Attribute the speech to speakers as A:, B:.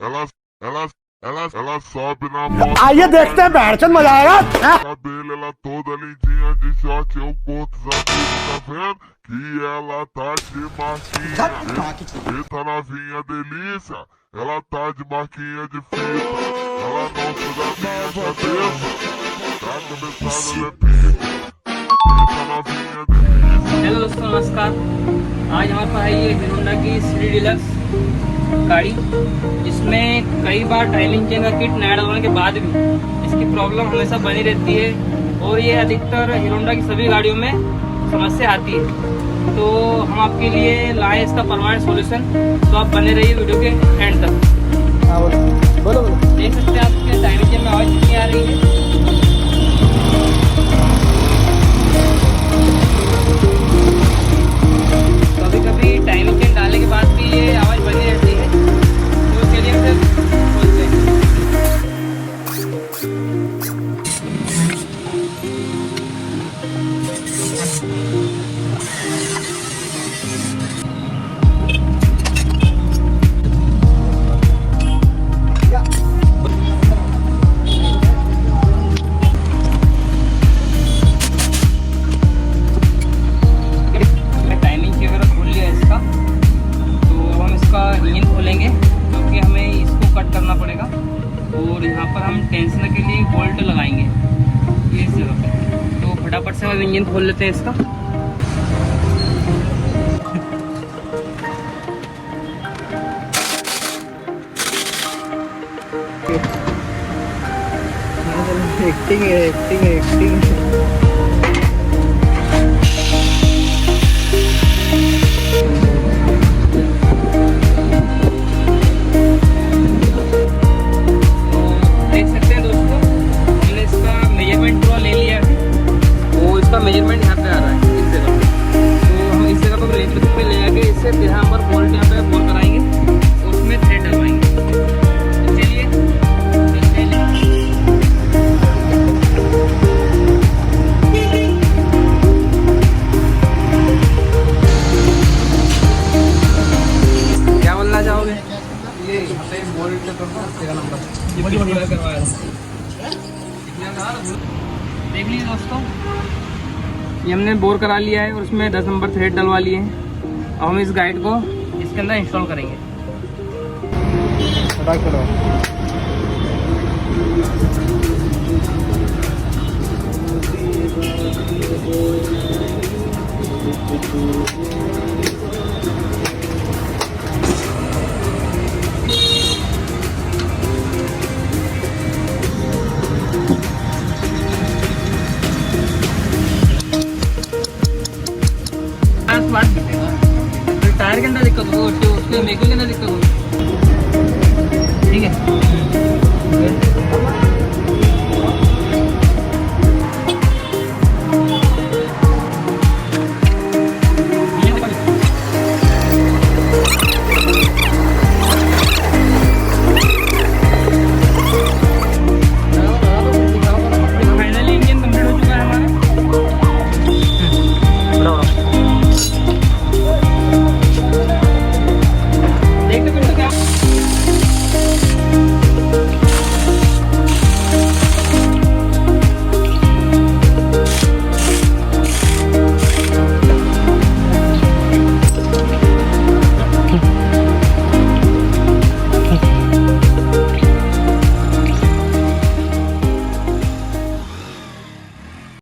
A: ela sobe na moto.
B: आइए देखते हैं बैठचंद मजा आएगा।
A: Cabelo, ela toda lindinha de short, eu curto os amigos, tá vendo? Que ela tá de marquinha. Eita novinha delícia, ela tá de marquinha de fita. Ela não suga minha cabeça, tá cabeçada ela é pica. Eita novinha delícia.
C: Hello दोस्तों, नमस्कार। आज हमारे पास है ये hero Honda की CD deluxe गाड़ी, जिसमें कई बार टाइमिंग चेंज का किट नया डलवाने के बाद भी इसकी प्रॉब्लम हमेशा बनी रहती है और ये अधिकतर हीरो होंडा की सभी गाड़ियों में समस्या आती है। तो हम आपके लिए लाए इसका परमानेंट सॉल्यूशन। तो आप बने रहिए वीडियो के एंड तक।
B: बोलो बोलो।
C: देख सकते हैं आपके टाइमिंग चेंज में आवाज़ कितनी आ रही है। कभी कभी टाइमिंग चेंज डालने के बाद भी ये आवाज़ बनी रहती है, तो उसके लिए हम खोलते हैं। टाइमिंग की अगर खोल लिया इसका, तो हम इसका इंजन खोलेंगे, क्योंकि हमें इसको कट करना पड़ेगा और यहाँ पर हम टेंशन के लिए बोल्ट लगाएंगे ये इस जगह पे। तो फटाफट से हम इंजन खोल लेते हैं इसका।
B: एक्टिंग है, एक्टिंग है, एक्टिंग है।
C: देख सकते हैं दोस्तों, हमने इसका मेजरमेंट पूरा ले लिया है। वो इसका मेजरमेंट यहाँ पे आ रहा है इस जगह पे। तो हम इस जगह पर लेंथ पे ले आके इससे 13 नंबर बोल्ट यहाँ पे बोर कराएंगे, उसमें थ्रेड डलवाएंगे। तो चलिए चलते हैं। क्या बोलना चाहोगे? ये बोल्ट करवाया देख लीजिए दोस्तों, ये हमने बोर करा लिया है और उसमें 10 नंबर थ्रेड डलवा लिए हैं। अब हम इस गाइड को इसके अंदर इंस्टॉल करेंगे।
B: फटाक करो।